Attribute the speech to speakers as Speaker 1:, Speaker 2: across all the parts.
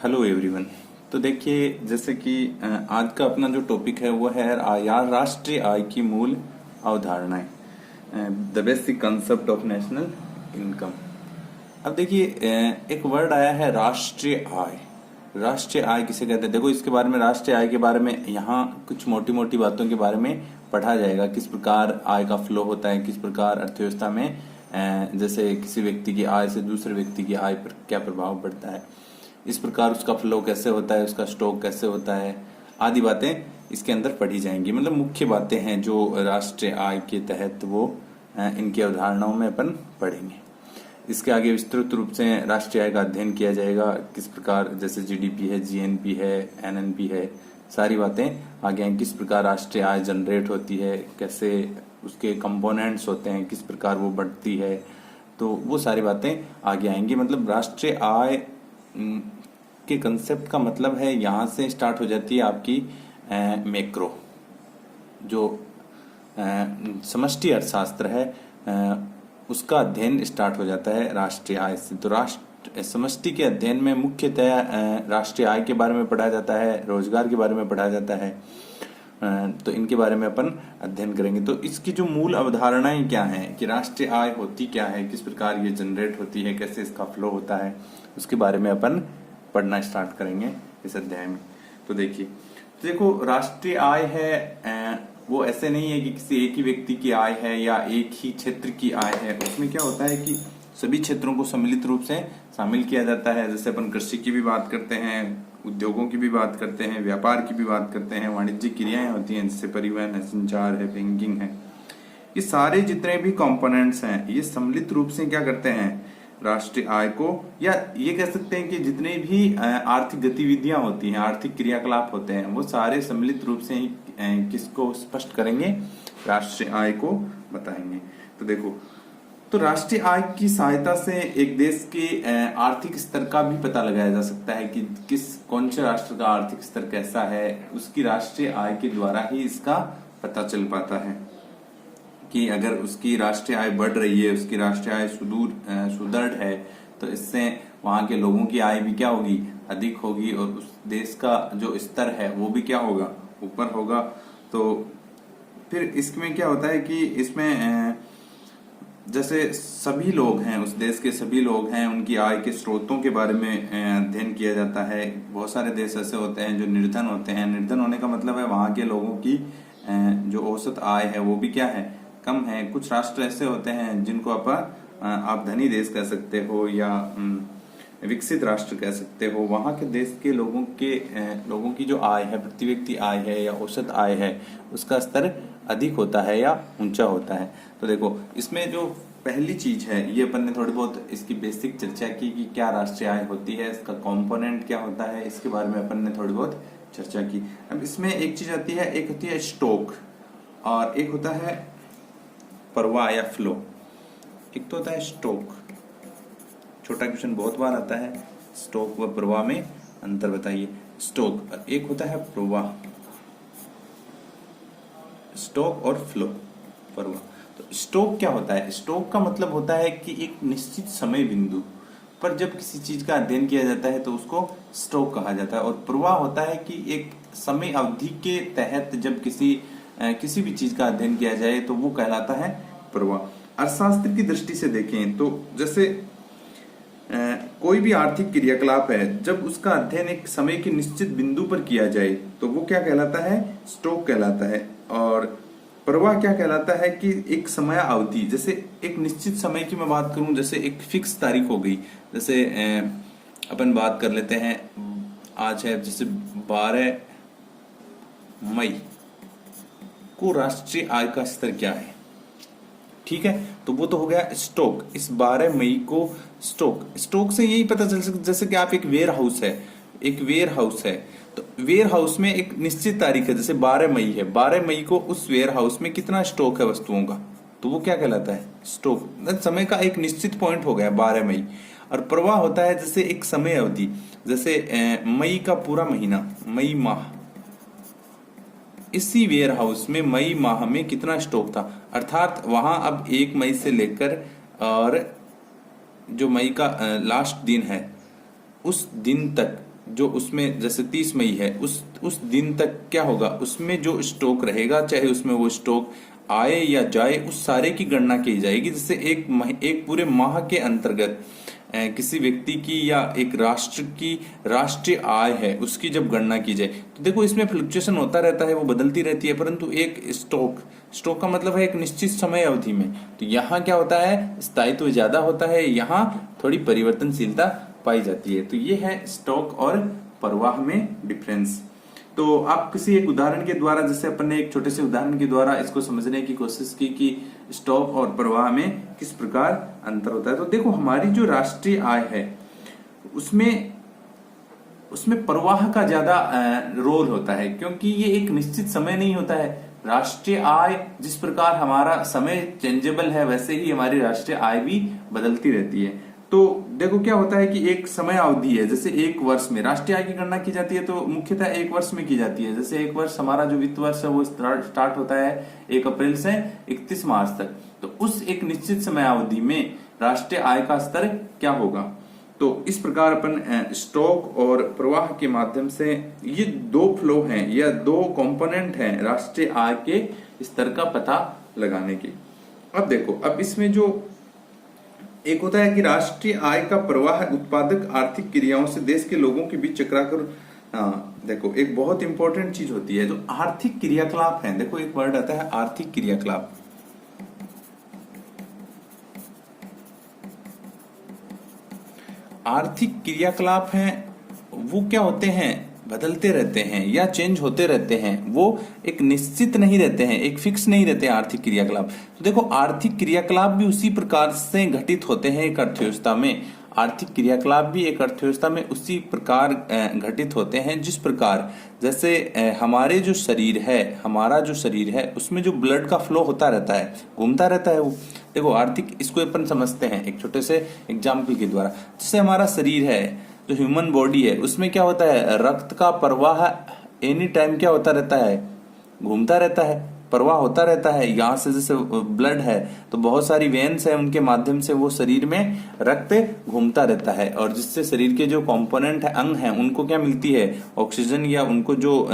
Speaker 1: Hello everyone. तो देखिए, जैसे कि आज का अपना जो टॉपिक है वो है यार राष्ट्रीय आय की मूल अवधारणाएं, the basic concept of national income. अब देखिए, एक वर्ड आया है राष्ट्रीय आय। राष्ट्रीय आय किसे कहते हैं? देखो, इसके बारे में, राष्ट्रीय आय के बारे में यहाँ कुछ मोटी मोटी बातों के बारे में पढ़ा जाएगा। किस प्रकार आय का फ्लो होता है, किस प्रकार अर्थव्यवस्था में जैसे किसी व्यक्ति की आय से दूसरे व्यक्ति की आय पर क्या प्रभाव पड़ता है, इस प्रकार उसका फ्लो कैसे होता है, उसका स्टॉक कैसे होता है, आदि बातें इसके अंदर पढ़ी जाएंगी। मतलब मुख्य बातें हैं जो राष्ट्रीय आय के तहत वो इनकी अवधारणाओं में अपन पढ़ेंगे। इसके आगे विस्तृत रूप से राष्ट्रीय आय का अध्ययन किया जाएगा। किस प्रकार, जैसे जीडीपी है, जीएनपी है, एनएनपी है, सारी बातें आगे हैं। किस प्रकार राष्ट्रीय आय जनरेट होती है, कैसे उसके कंपोनेंट्स होते हैं, किस प्रकार वो बढ़ती है, तो वो सारी बातें आगे आएंगी। मतलब राष्ट्रीय आय के कंसेप्ट का मतलब है, यहाँ से स्टार्ट हो जाती है आपकी मैक्रो, जो समष्टि अर्थशास्त्र है, उसका अध्ययन स्टार्ट हो जाता है राष्ट्रीय आय से। तो समष्टि के अध्ययन में मुख्यतः राष्ट्रीय आय के बारे में पढ़ा जाता है, रोजगार के बारे में पढ़ा जाता है। तो इनके बारे में अपन अध्ययन करेंगे। तो इसकी जो मूल अवधारणाएं क्या हैं, कि राष्ट्रीय आय होती क्या है, किस प्रकार ये जनरेट होती है, कैसे इसका फ्लो होता है, उसके बारे में अपन पढ़ना स्टार्ट करेंगे इस अध्याय में। तो देखो, राष्ट्रीय आय है वो ऐसे नहीं है कि किसी एक ही व्यक्ति की आय है या एक ही क्षेत्र की आय है। उसमें क्या होता है कि सभी क्षेत्रों को सम्मिलित रूप से शामिल किया जाता है। जैसे अपन कृषि की भी बात करते हैं, उद्योगों की भी बात करते हैं, व्यापार की भी बात करते हैं, वाणिज्यिक क्रियाएं होती हैं जैसे परिवहन है, संचार है, बैंकिंग है। ये सारे जितने भी कंपोनेंट्स हैं, ये सम्मिलित रूप से क्या करते हैं, राष्ट्रीय आय को, या ये कह सकते हैं कि जितने भी आर्थिक गतिविधियां होती हैं, आर्थिक क्रियाकलाप होते हैं, वो सारे सम्मिलित रूप से ही किसको स्पष्ट करेंगे, राष्ट्रीय आय को बताएंगे। तो देखो, तो राष्ट्रीय आय की सहायता से एक देश के आर्थिक स्तर का भी पता लगाया जा सकता है कि कौन से राष्ट्र का आर्थिक स्तर कैसा है। उसकी राष्ट्रीय आय के द्वारा ही इसका पता चल पाता है कि अगर उसकी राष्ट्रीय आय बढ़ रही है, उसकी राष्ट्रीय आय सुदृढ़ है, तो इससे वहां के लोगों की आय भी क्या होगी, अधिक होगी, और उस देश का जो स्तर है वो भी क्या होगा, ऊपर होगा। तो फिर इसमें क्या होता है कि इसमें जैसे सभी लोग हैं, उस देश के सभी लोग हैं, उनकी आय के स्रोतों के बारे में अध्ययन किया जाता है। बहुत सारे देश ऐसे होते हैं जो निर्धन होते हैं। निर्धन होने का मतलब है वहां के लोगों की जो औसत आय है वो भी क्या है, कम है। कुछ राष्ट्र ऐसे होते हैं जिनको आप धनी देश कह सकते हो या विकसित राष्ट्र कह सकते हो। वहां के देश के लोगों की जो आय है, प्रति व्यक्ति आय है या औसत आय है, उसका स्तर अधिक होता है या ऊंचा होता है। तो देखो, इसमें जो पहली चीज है, ये अपन ने थोड़ी बहुत इसकी बेसिक चर्चा की कि क्या राष्ट्रीय आय होती है, इसका कंपोनेंट क्या होता है, इसके बारे में अपन ने थोड़ी बहुत चर्चा की। अब इसमें एक चीज आती है, एक होती है स्टॉक और एक होता है प्रवाह या फ्लो। एक तो होता है स्टॉक, छोटा क्वेश्चन बहुत बार आता है, स्टॉक व प्रवाह में अंतर बताइए। स्टॉक, एक होता है प्रवाह, स्टॉक और फ्लो, प्रवाह। तो स्टॉक क्या होता है? स्टॉक का मतलब होता है कि एक निश्चित समय बिंदु पर जब किसी चीज का अध्ययन किया जाता है तो उसको स्टॉक कहा जाता है। और प्रवाह होता है कि एक समय अवधि के तहत जब किसी भी चीज का अध्ययन किया जाए तो वो कहलाता है प्रवाह। अर्थशास्त्र की दृष्टि से देखें तो जैसे कोई भी आर्थिक क्रियाकलाप है, जब उसका अध्ययन एक समय के निश्चित बिंदु पर किया जाए तो वो क्या कहलाता है, स्टॉक कहलाता है। और प्रवाह क्या कहलाता है कि एक समय अवधि, जैसे एक निश्चित समय की मैं बात करूं, जैसे एक फिक्स तारीख हो गई, जैसे अपन बात कर लेते हैं, आज है जैसे 12 मई को राष्ट्रीय आय का स्तर क्या है, ठीक है, तो वो तो हो गया स्टॉक। इस 12 मई को स्टॉक से यही पता चल सकता, जैसे कि आप एक वेयर हाउस है, तो वेयर हाउस में एक निश्चित तारीख है, जैसे 12 मई है, 12 मई को उस वेयर हाउस में कितना स्टॉक है वस्तुओं का, तो वो क्या कहलाता है, स्टॉक। समय का एक निश्चित पॉइंट हो गया 12 मई। और प्रवाह होता है जैसे एक समय अवधि, जैसे मई का पूरा महीना, मई माह, इसी वेयर हाउस में मई माह में कितना स्टॉक था, अर्थात वहां अब 1 मई से लेकर और जो मई का लास्ट दिन है उस दिन तक जो उसमें जैसे 30 मई है, उस दिन तक क्या होगा, उसमें जो स्टॉक रहेगा, चाहे उसमें वो स्टॉक आए या जाए, उस सारे की गणना की जाएगी। जैसे एक पूरे माह के अंतर्गत किसी व्यक्ति की या एक राष्ट्र की राष्ट्रीय आय है, उसकी जब गणना की जाए, तो देखो इसमें फ्लक्चुएशन होता रहता है, वो बदलती रहती है, परंतु एक स्टॉक का मतलब है एक निश्चित समय अवधि में। तो यहाँ क्या होता है, स्थायित्व ज्यादा होता है, यहाँ थोड़ी परिवर्तनशीलता पाई जाती है। तो ये है स्टॉक और प्रवाह में डिफरेंस। तो आप किसी एक उदाहरण के द्वारा, जैसे अपन ने एक छोटे से उदाहरण के द्वारा इसको समझने की कोशिश की कि स्टॉक और प्रवाह में किस प्रकार अंतर होता है। तो देखो हमारी जो राष्ट्रीय आय है उसमें प्रवाह का ज्यादा रोल होता है, क्योंकि ये एक निश्चित समय नहीं होता है। राष्ट्रीय आय जिस प्रकार हमारा समय चेंजेबल है, वैसे ही हमारी राष्ट्रीय आय भी बदलती रहती है। तो देखो क्या होता है कि एक समय अवधि है, जैसे एक वर्ष में राष्ट्रीय आय की गणना की जाती है, तो मुख्यतः एक वर्ष में की जाती है। जैसे एक वर्ष हमारा जो वित्त वर्ष है वो स्टार्ट होता है 1 अप्रैल से 31 मार्च तक। तो उस एक निश्चित समय अवधि में राष्ट्रीय आय का स्तर क्या होगा। तो इस प्रकार अपन स्टॉक और प्रवाह के माध्यम से, ये दो फ्लो हैं या दो कंपोनेंट हैं राष्ट्रीय आय के स्तर का पता लगाने के। अब देखो, अब इसमें जो एक होता है कि राष्ट्रीय आय का प्रवाह उत्पादक आर्थिक क्रियाओं से देश के लोगों के बीच चक्राकर, देखो एक बहुत इंपॉर्टेंट चीज होती है जो आर्थिक क्रियाकलाप है। देखो एक वर्ड आता है आर्थिक क्रियाकलाप। आर्थिक क्रियाकलाप हैं वो क्या होते हैं, बदलते रहते हैं या चेंज होते रहते हैं, वो एक निश्चित नहीं रहते हैं, एक फिक्स नहीं रहते हैं आर्थिक क्रियाकलाप। तो देखो आर्थिक क्रियाकलाप भी उसी प्रकार से घटित होते हैं एक अर्थव्यवस्था में। आर्थिक क्रियाकलाप भी एक अर्थव्यवस्था में उसी प्रकार घटित होते हैं जिस प्रकार, जैसे हमारा जो शरीर है उसमें जो ब्लड का फ्लो होता रहता है, घूमता रहता है वो। देखो आर्थिक, इसको अपन समझते हैं एक छोटे से एग्जाम्पल के द्वारा। जैसे हमारा शरीर है, जो ह्यूमन बॉडी है, उसमें क्या होता है, रक्त का प्रवाह एनी टाइम क्या होता रहता है, घूमता रहता है, प्रवाह होता रहता है। यहाँ से जैसे ब्लड है तो बहुत सारी वेन्स है, उनके माध्यम से वो शरीर में रक्त घूमता रहता है, और जिससे शरीर के जो कंपोनेंट है, अंग हैं, उनको क्या मिलती है, ऑक्सीजन, या उनको जो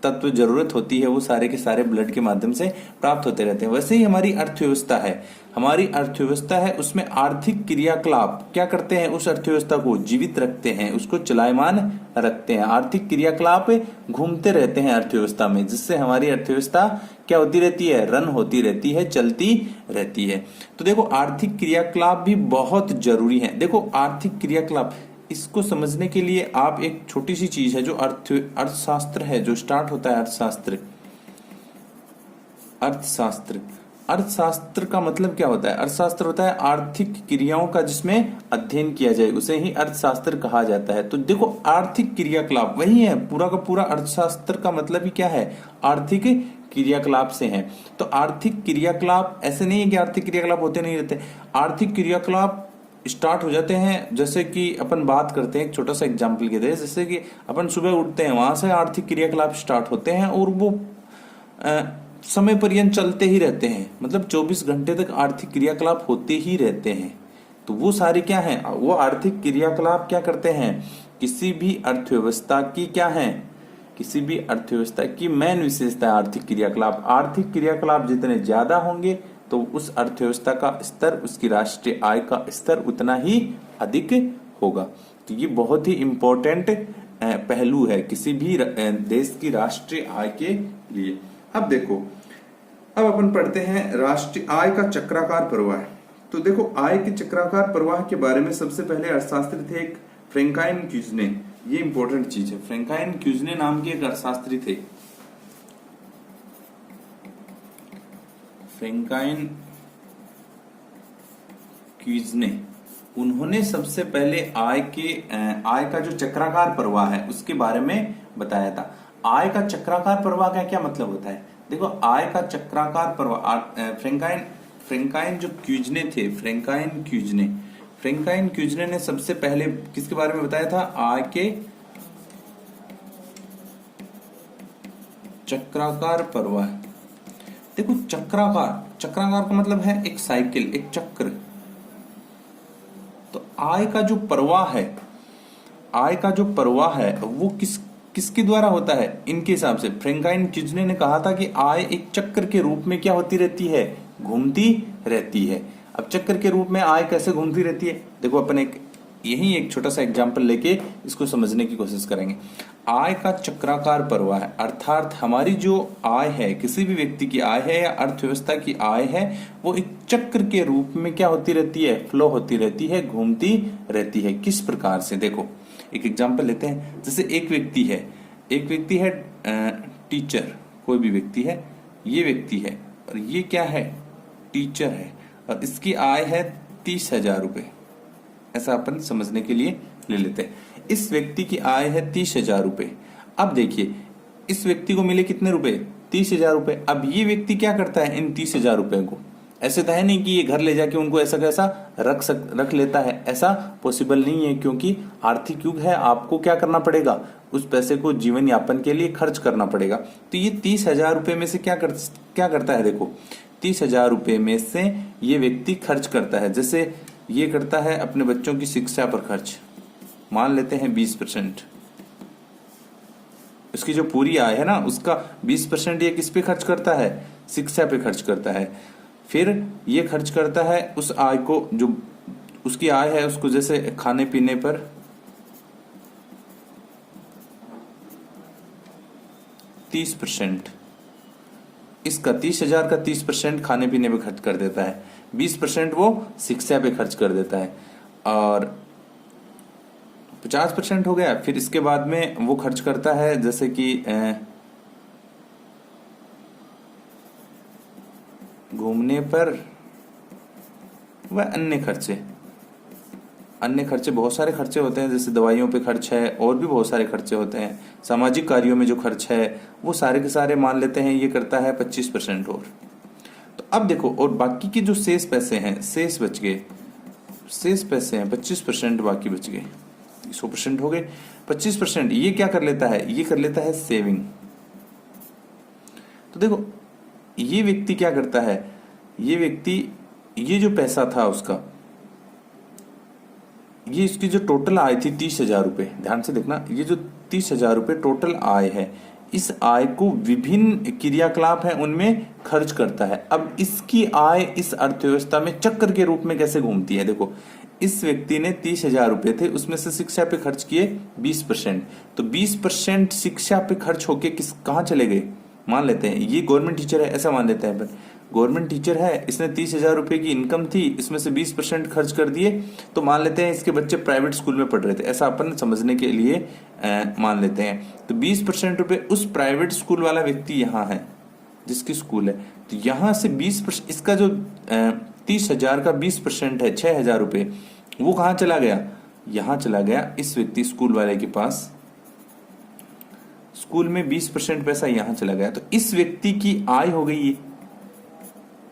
Speaker 1: तत्व जरूरत होती है वो सारे के सारे ब्लड के माध्यम से प्राप्त होते रहते हैं। वैसे ही हमारी अर्थव्यवस्था है, हमारी अर्थव्यवस्था है, उसमें आर्थिक क्रियाकलाप क्या करते हैं, उस अर्थव्यवस्था को जीवित रखते हैं, उसको चलायमान रखते हैं। आर्थिक क्रियाकलाप घूमते रहते हैं अर्थव्यवस्था में, जिससे हमारी अर्थव्यवस्था क्या होती रहती है, रन होती रहती है, चलती रहती है। तो देखो आर्थिक क्रियाकलाप भी बहुत जरूरी है। देखो आर्थिक क्रियाकलाप, इसको समझने के लिए आप एक छोटी सी चीज है जो अर्थशास्त्र है, जो स्टार्ट होता है अर्थशास्त्र का मतलब क्या होता है, अर्थशास्त्र होता है आर्थिक क्रियाओं का जिसमें अध्ययन किया जाए, उसे ही अर्थशास्त्र कहा जाता है। तो देखो आर्थिक क्रियाकलाप वही है, पूरा का पूरा अर्थशास्त्र का मतलब ही क्या है, आर्थिक क्रियाकलाप से है। तो आर्थिक क्रियाकलाप ऐसे नहीं है कि आर्थिक क्रियाकलाप होते नहीं रहते, आर्थिक क्रियाकलाप स्टार्ट हो जाते हैं। जैसे कि अपन बात करते हैं एक छोटा सा एग्जाम्पल के दे, जैसे कि अपन सुबह उठते हैं, वहां से आर्थिक क्रियाकलाप स्टार्ट होते हैं और वो समय पर्यंत चलते ही रहते हैं, मतलब 24 घंटे तक आर्थिक क्रियाकलाप होते ही रहते हैं। तो वो सारे क्या हैं, वो आर्थिक क्रियाकलाप क्या करते हैं, किसी भी अर्थव्यवस्था की क्या है, किसी भी अर्थव्यवस्था की मेन विशेषता है आर्थिक क्रियाकलाप। आर्थिक क्रियाकलाप जितने ज्यादा होंगे तो उस अर्थव्यवस्था का स्तर, उसकी राष्ट्रीय आय का स्तर उतना ही अधिक होगा। तो ये बहुत ही इंपॉर्टेंट पहलू है किसी भी देश की राष्ट्रीय आय के लिए। अब देखो, अब अपन पढ़ते हैं राष्ट्रीय आय का चक्राकार प्रवाह। तो देखो आय के चक्राकार प्रवाह के बारे में सबसे पहले अर्थशास्त्री थे एक फ्रैंकलाइन क्यूजने। ये इंपॉर्टेंट चीज है, फ्रैंकलाइन क्यूजने नाम के एक अर्थशास्त्री थे, फ्रैंकलाइन क्यूजने। उन्होंने सबसे पहले आय का जो चक्राकार प्रवाह है उसके बारे में बताया था। आय का चक्राकार प्रवाह का क्या मतलब होता है, देखो आय का चक्राकार प्रवाह, फ्रैंकलाइन जो क्यूजने थे, फ्रैंकलाइन क्यूजने ने सबसे पहले किसके बारे में बताया था, आय के चक्राकार प्रवाह। देखो चक्राकार का मतलब है एक साइकिल, एक चक्र। तो आय का जो प्रवाह है, आय का जो प्रवाह है वो किसके द्वारा होता है? इनके हिसाब से फ्रैंकलाइन किजने ने कहा था कि आय एक चक्र के रूप में क्या होती रहती है? घूमती रहती है। अब चक्र के रूप में आय कैसे घूमती रहती है? देखो अपन एक छोटा सा एग्जाम्पल लेके इसको समझने की कोशिश करेंगे। आय का चक्राकार प्रवाह है, अर्थात हमारी जो आय है, किसी भी व्यक्ति की आय है या अर्थव्यवस्था की आय है, वो एक चक्र के रूप में क्या होती रहती है? फ्लो होती रहती है, घूमती रहती है। किस प्रकार से? देखो एक एग्जाम्पल लेते हैं। जैसे एक व्यक्ति है टीचर, कोई भी व्यक्ति है, ये व्यक्ति है और ये क्या है? टीचर है और इसकी आय है 30,000 रुपए। ऐसा अपन समझने के लिए ले लेते हैं। इस व्यक्ति की आय है 30,000 रुपए। अब देखिए इस व्यक्ति को मिले कितने रुपए? 30,000 रुपए। अब ये व्यक्ति क्या करता है इन 30,000 रुपए को? ऐसे तो है नहीं कि ये घर ले जाके उनको ऐसा कैसा रख लेता है, ऐसा पॉसिबल नहीं है, क्योंकि आर्थिक युग है, आपको क्या करना पड़ेगा? उस पैसे को जीवन यापन के लिए खर्च करना पड़ेगा। तो ये 30,000 रुपए में से क्या करता है? देखो 30,000 रुपए में से ये व्यक्ति खर्च करता है, जैसे ये करता है अपने बच्चों की शिक्षा पर खर्च, मान लेते हैं 20%। इसकी जो पूरी आय है ना उसका 20% ये किस पे खर्च करता है? शिक्षा पे खर्च करता है। फिर ये खर्च करता है उस आय को, जो उसकी आय है उसको, जैसे खाने पीने पर 30%, इसका 30,000 का 30% खाने पीने पे खर्च कर देता है, 20% वो शिक्षा पे खर्च कर देता है और 50% हो गया। फिर इसके बाद में वो खर्च करता है जैसे कि घूमने पर व अन्य खर्चे बहुत सारे खर्चे होते हैं, जैसे दवाइयों पे खर्च है और भी बहुत सारे खर्चे होते हैं। सामाजिक कार्यों में जो खर्च है वो सारे के सारे मान लेते हैं ये करता है 25% और। तो अब देखो, और बाकी के जो शेष पैसे हैं, शेष पैसे हैं 25%, बाकी बच गए 100% हो गए। 25% ये क्या कर लेता है? ये कर लेता है सेविंग। तो देखो ये व्यक्ति क्या करता है? ये व्यक्ति, ये जो पैसा था उसका, ये इसकी जो टोटल आय थी 30,000 रुपए, ध्यान से देखना, ये जो 30,000 रुपए टोटल आय है, इस आय को विभिन्न क्रियाकलाप है उनमें खर्च करता है। अब इसकी आय इस अर्थव्यवस्था में चक्र के रूप में कैसे घूमती है? देखो इस व्यक्ति ने 30,000 रुपए थे, उसमें से शिक्षा पे खर्च किए 20%, तो 20% शिक्षा पे खर्च होके कहाँ चले गए? मान लेते हैं ये गवर्नमेंट टीचर है, ऐसा मान लेते हैं अपन, गवर्नमेंट टीचर है, इसने 30,000 रुपए की इनकम थी, इसमें से 20% खर्च कर दिए, तो मान लेते हैं इसके बच्चे प्राइवेट स्कूल में पढ़ रहे थे, ऐसा अपन समझने के लिए मान लेते हैं। तो 20% रुपए उस प्राइवेट स्कूल वाला व्यक्ति यहाँ है जिसकी स्कूल है, तो यहाँ से 20%, इसका जो 30,000 का 20% है 6,000 रुपए, वो कहाँ चला गया? यहाँ चला गया इस व्यक्ति स्कूल वाले के पास, स्कूल में 20% पैसा यहाँ चला गया। तो इस व्यक्ति की आय हो गई,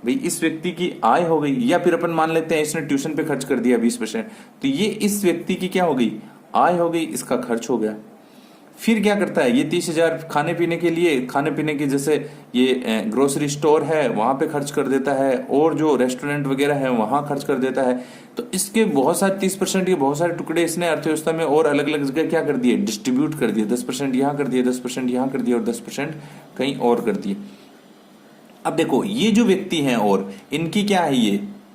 Speaker 1: भाई इस व्यक्ति की आय हो गई। या फिर अपन मान लेते हैं इसने ट्यूशन पे खर्च कर दिया 20%, तो ये इस व्यक्ति की क्या हो गई? आय हो गई, इसका खर्च हो गया। फिर क्या करता है? ये 30,000 खाने पीने के लिए, खाने पीने की जैसे ये ग्रोसरी स्टोर है वहां पे खर्च कर देता है, और जो रेस्टोरेंट वगैरह है वहां खर्च कर देता है। तो इसके बहुत सारे 30% के बहुत सारे टुकड़े इसने अर्थव्यवस्था में और अलग अलग जगह क्या कर दिए? डिस्ट्रीब्यूट कर दिए। 10% यहाँ कर दिए, 10% यहाँ कर दिए और 10% कहीं और कर दिए। अब देखो ये जो व्यक्ति हैं और इनकी क्या है?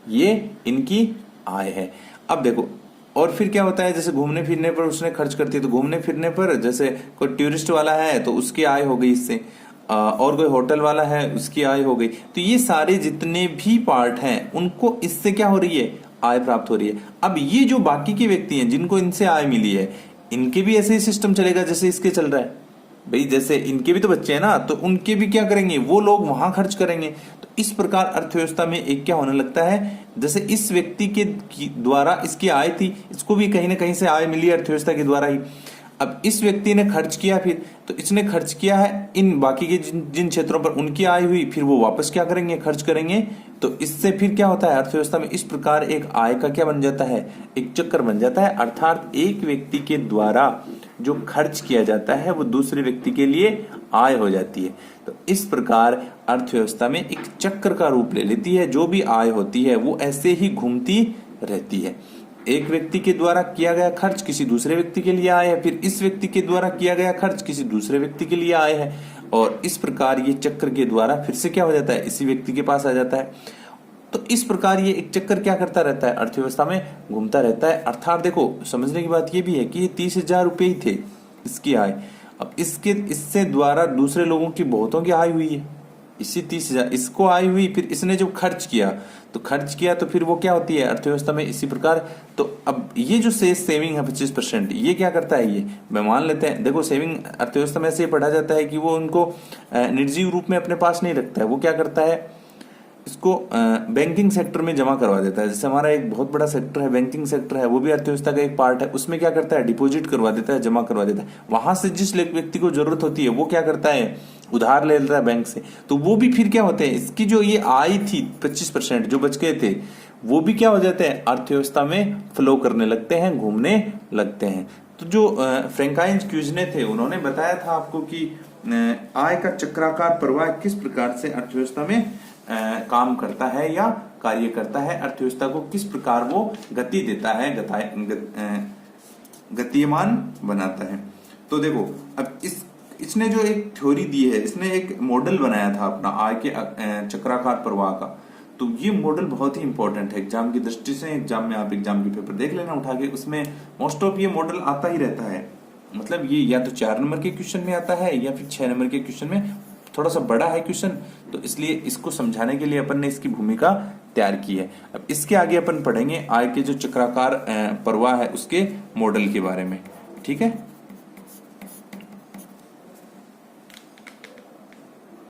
Speaker 1: ये इनकी आय है। अब देखो और फिर क्या होता है? जैसे घूमने फिरने पर उसने खर्च करती है, तो घूमने फिरने पर जैसे कोई टूरिस्ट वाला है तो उसकी आय हो गई इससे, और कोई होटल वाला है उसकी आय हो गई। तो ये सारे जितने भी पार्ट हैं उनको इससे क्या हो रही है? आय प्राप्त हो रही है। अब ये जो बाकी के व्यक्ति हैं जिनको इनसे आय मिली है, इनके भी ऐसे ही सिस्टम चलेगा जैसे इसके चल रहा है। भाई जैसे इनके भी तो बच्चे हैं ना, तो उनके भी क्या करेंगे? वो लोग वहां खर्च करेंगे। तो इस प्रकार अर्थव्यवस्था में एक क्या होने लगता है? जैसे इस व्यक्ति के द्वारा इसकी आय थी, इसको भी कहीं ना कहीं से आय मिली अर्थव्यवस्था के द्वारा ही। अब इस व्यक्ति ने खर्च किया, फिर तो इसने खर्च किया है इन बाकी के जिन क्षेत्रों पर उनकी आय हुई, फिर वो वापस क्या करेंगे? खर्च करेंगे। तो इससे फिर क्या होता है? अर्थव्यवस्था में इस प्रकार एक आय का क्या बन जाता है? एक चक्कर बन जाता है। अर्थात एक व्यक्ति के द्वारा जो खर्च किया जाता है वो दूसरे व्यक्ति के लिए आय हो जाती है। तो इस प्रकार अर्थव्यवस्था में एक चक्र का रूप ले लेती है। जो भी आय होती है वो ऐसे ही घूमती रहती है। एक व्यक्ति के द्वारा किया गया खर्च किसी दूसरे व्यक्ति के लिए आय है, फिर इस व्यक्ति के द्वारा किया गया खर्च किसी दूसरे व्यक्ति के लिए आय है, और इस प्रकार ये चक्र के द्वारा फिर से क्या हो जाता है, इसी व्यक्ति के पास आ जाता है। तो इस प्रकार ये एक चक्कर क्या करता रहता है, अर्थव्यवस्था में घूमता रहता है। अर्थात देखो समझने की बात ये भी है कि ये 30,000 रुपये ही थे इसकी आय, अब इससे द्वारा दूसरे लोगों की बहुतों की आय हुई है, इसी 30,000 इसको आय हुई, फिर इसने जब खर्च किया तो फिर वो क्या होती है अर्थव्यवस्था में इसी प्रकार। तो अब ये जो सेविंग है 25%, ये क्या करता है, ये मैं मान लेते हैं, देखो सेविंग अर्थव्यवस्था में ऐसे पढ़ा जाता है कि वो उनको निर्जीव रूप में अपने पास नहीं रखता है, वो क्या करता है, इसको बैंकिंग सेक्टर में जमा करवा देता है। जैसे हमारा एक बहुत बड़ा सेक्टर है, बैंकिंग सेक्टर है, वो भी अर्थव्यवस्था का एक पार्ट है, उसमें क्या करता है, डिपॉजिट करवा देता है, जमा करवा देता है। वहां से जिस व्यक्ति को जरूरत होती है वो क्या करता है, उधार ले लेता है बैंक से, तो वो भी फिर क्या होते हैं, इसकी जो ये आय थी 25% जो बच गए थे, वो भी क्या हो जाते हैं, अर्थव्यवस्था में फ्लो करने लगते हैं, घूमने लगते हैं। तो जो फ्रैंकाइज क्यूजने थे उन्होंने बताया था आपको कि आय का चक्राकार प्रवाह किस प्रकार से अर्थव्यवस्था में काम करता है या कार्य करता है, अर्थव्यवस्था को किस प्रकार वो गति देता है, गतिमान बनाता है। तो देखो अब इसने जो एक थ्योरी दी है, इसने एक मॉडल बनाया था अपना आय के चक्राकार प्रवाह का। तो ये मॉडल बहुत ही इंपॉर्टेंट है एग्जाम की दृष्टि से। एग्जाम में आप एग्जाम के पेपर देख लेना उठा के, उसमें मोस्ट ऑफ ये मॉडल आता ही रहता है। मतलब ये या तो 4 नंबर के क्वेश्चन में आता है या फिर 6 नंबर के क्वेश्चन में, थोड़ा सा बड़ा है क्वेश्चन, तो इसलिए इसको समझाने के लिए अपन ने इसकी भूमिका तैयार की है। अब इसके आगे अपन पढ़ेंगे आय के जो चक्राकार प्रवाह है उसके मॉडल के बारे में, ठीक है।